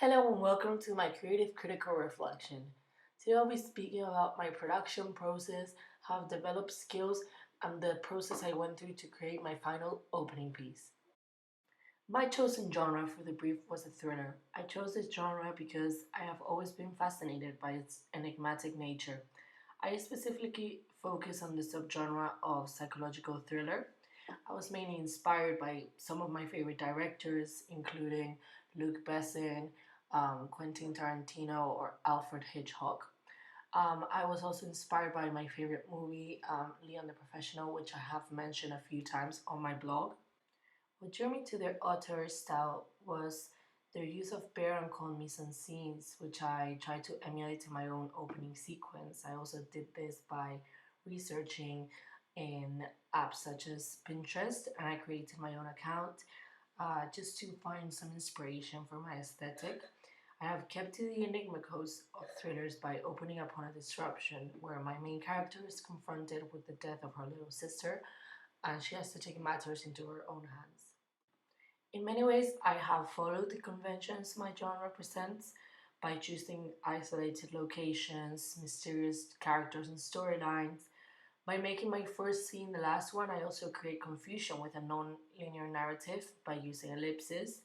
Hello and welcome to my creative critical reflection. Today I'll be speaking about my production process, how I've developed skills, and the process I went through to create my final opening piece. My chosen genre for the brief was a thriller. I chose this genre because I have always been fascinated by its enigmatic nature. I specifically focus on the subgenre of psychological thriller. I was mainly inspired by some of my favorite directors, including Luc Besson, Quentin Tarantino, or Alfred Hitchcock. I was also inspired by my favorite movie, Leon the Professional, which I have mentioned a few times on my blog. What drew me to their author style was their use of bare and calm mise-en-scenes, which I tried to emulate in my own opening sequence. I also did this by researching in apps such as Pinterest, and I created my own account just to find some inspiration for my aesthetic. I have kept to the enigma codes of thrillers by opening upon a disruption where my main character is confronted with the death of her little sister and she has to take matters into her own hands. In many ways, I have followed the conventions my genre presents by choosing isolated locations, mysterious characters, and storylines. By making my first scene the last one, I also create confusion with a non linear narrative by using ellipses.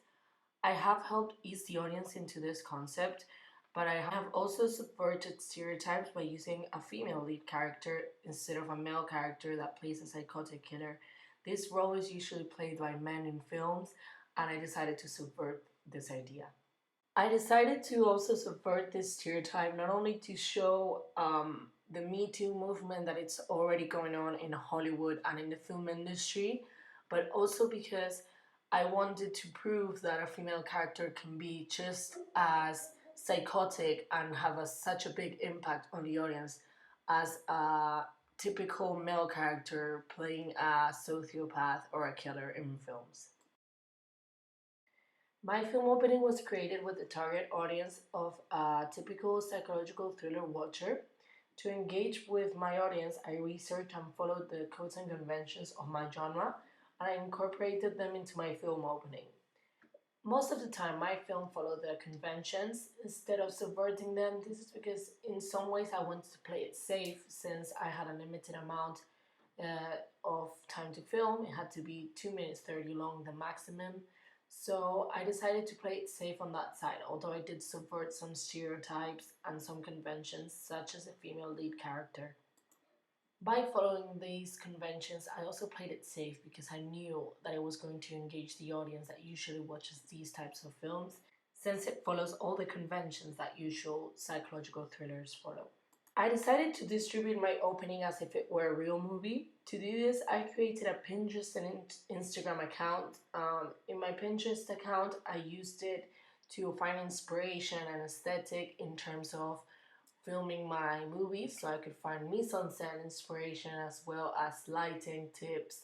I have helped ease the audience into this concept, but I have also subverted stereotypes by using a female lead character instead of a male character that plays a psychotic killer. This role is usually played by men in films, and I decided to subvert this idea. I decided to also subvert this stereotype not only to show the Me Too movement that it's already going on in Hollywood and in the film industry, but also because I wanted to prove that a female character can be just as psychotic and have such a big impact on the audience as a typical male character playing a sociopath or a killer in films. My film opening was created with the target audience of a typical psychological thriller watcher. To engage with my audience, I researched and followed the codes and conventions of my genre, and I incorporated them into my film opening. Most of the time, my film followed the conventions instead of subverting them. This is because, in some ways, I wanted to play it safe since I had a limited amount of time to film. It had to be 2 minutes 30 long, the maximum. So I decided to play it safe on that side, although I did subvert some stereotypes and some conventions, such as a female lead character. By following these conventions, I also played it safe because I knew that it was going to engage the audience that usually watches these types of films, since it follows all the conventions that usual psychological thrillers follow. I decided to distribute my opening as if it were a real movie. To do this, I created a Pinterest and Instagram account. In my Pinterest account, I used it to find inspiration and aesthetic in terms of filming my movies, so I could find mise-en-scène inspiration as well as lighting tips.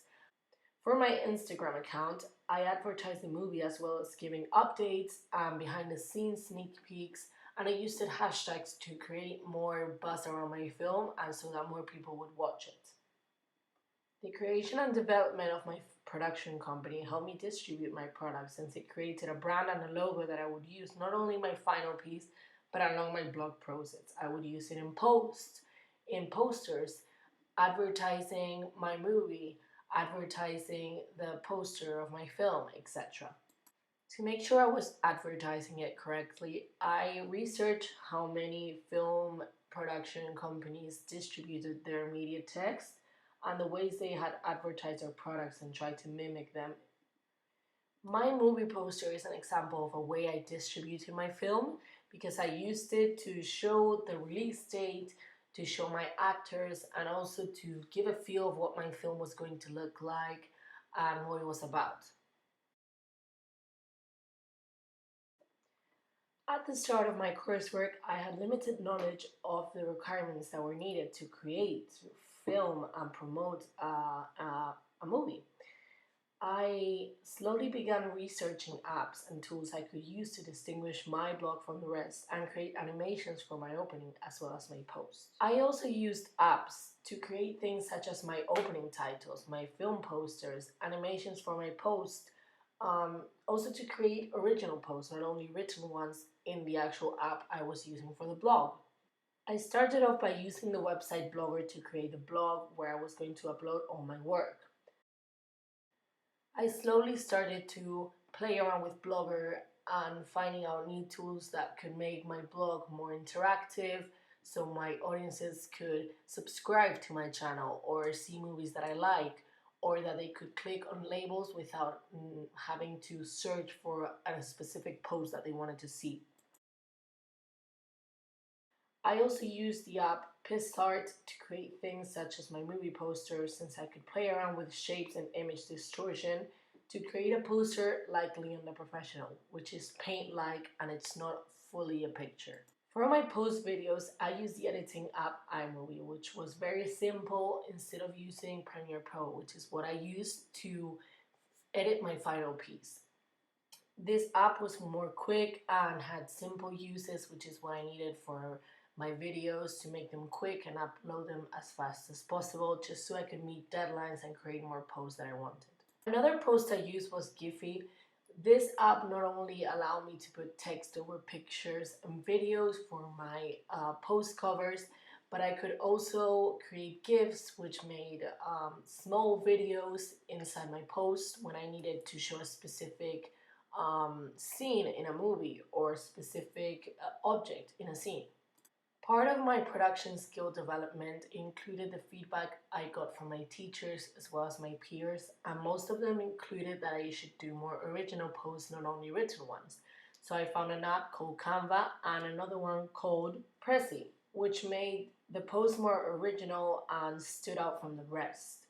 For my Instagram account, I advertise the movie as well as giving updates, behind the scenes sneak peeks, and I used hashtags to create more buzz around my film and so that more people would watch it. The creation and development of my production company helped me distribute my product since it created a brand and a logo that I would use not only in my final piece but along my blog process. I would use it in posts, in posters, advertising my movie, advertising the poster of my film, etc. To make sure I was advertising it correctly, I researched how many film production companies distributed their media text and the ways they had advertised their products and tried to mimic them. My movie poster is an example of a way I distributed my film because I used it to show the release date, to show my actors, and also to give a feel of what my film was going to look like and what it was about. At the start of my coursework, I had limited knowledge of the requirements that were needed to create, film, and promote a movie. I slowly began researching apps and tools I could use to distinguish my blog from the rest and create animations for my opening as well as my posts. I also used apps to create things such as my opening titles, my film posters, animations for my post, Also to create original posts, not only written ones in the actual app I was using for the blog. I started off by using the website Blogger to create a blog where I was going to upload all my work. I slowly started to play around with Blogger and finding out new tools that could make my blog more interactive so my audiences could subscribe to my channel or see movies that I like, or that they could click on labels without having to search for a specific post that they wanted to see. I also used the app PixArt to create things such as my movie posters, since I could play around with shapes and image distortion to create a poster like Leon the Professional, which is paint-like and it's not fully a picture. For my post videos, I use the editing app iMovie, which was very simple instead of using Premiere Pro, which is what I used to edit my final piece. This app was more quick and had simple uses, which is what I needed for my videos, to make them quick and upload them as fast as possible, just so I could meet deadlines and create more posts that I wanted. Another post I used was Giphy. This app not only allowed me to put text over pictures and videos for my post covers, but I could also create GIFs, which made small videos inside my post when I needed to show a specific scene in a movie or a specific object in a scene. Part of my production skill development included the feedback I got from my teachers as well as my peers, and most of them included that I should do more original posts, not only written ones. So I found an app called Canva and another one called Prezi, which made the post more original and stood out from the rest.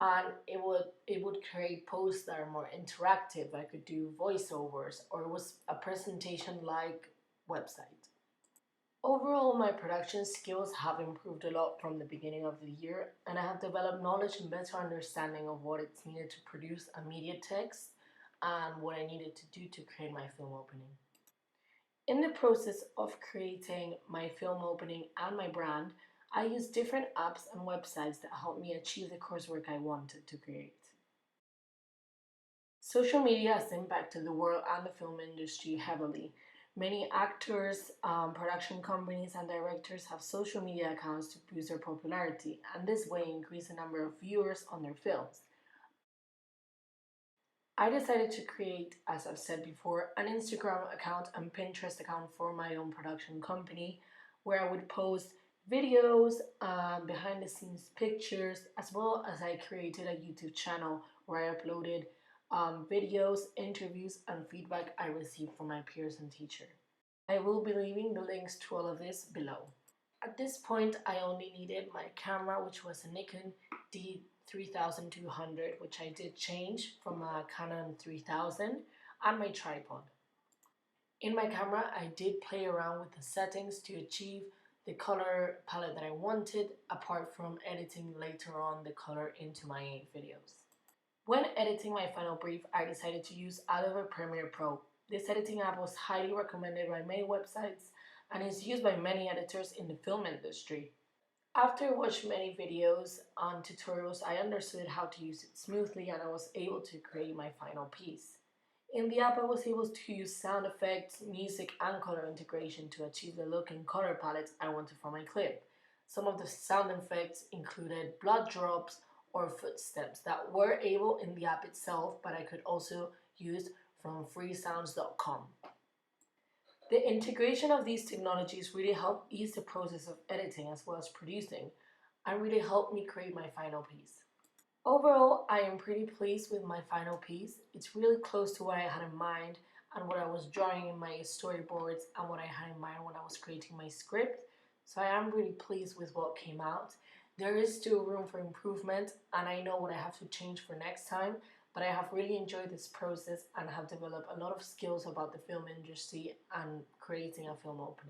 And it would create posts that are more interactive. I could do voiceovers, or it was a presentation like website. Overall, my production skills have improved a lot from the beginning of the year, and I have developed knowledge and better understanding of what it's needed to produce a media text and what I needed to do to create my film opening. In the process of creating my film opening and my brand, I used different apps and websites that helped me achieve the coursework I wanted to create. Social media has impacted the world and the film industry heavily. Many actors, production companies, and directors have social media accounts to boost their popularity, and this way increase the number of viewers on their films. I decided to create, as I've said before, an Instagram account and Pinterest account for my own production company, where I would post videos, behind the scenes pictures, as well as I created a YouTube channel where I uploaded videos, interviews, and feedback I received from my peers and teacher. I will be leaving the links to all of this below. At this point, I only needed my camera, which was a Nikon D3200, which I did change from a Canon 3000, and my tripod. In my camera, I did play around with the settings to achieve the color palette that I wanted, apart from editing later on the color into my videos. When editing my final brief, I decided to use Adobe Premiere Pro. This editing app was highly recommended by many websites and is used by many editors in the film industry. After watching many videos and tutorials, I understood how to use it smoothly and I was able to create my final piece. In the app, I was able to use sound effects, music, and color integration to achieve the look and color palette I wanted for my clip. Some of the sound effects included blood drops or footsteps that were able in the app itself, but I could also use from freesounds.com. The integration of these technologies really helped ease the process of editing as well as producing, and really helped me create my final piece. Overall, I am pretty pleased with my final piece. It's really close to what I had in mind and what I was drawing in my storyboards and what I had in mind when I was creating my script. So I am really pleased with what came out. There is still room for improvement, and I know what I have to change for next time, but I have really enjoyed this process and have developed a lot of skills about the film industry and creating a film opening.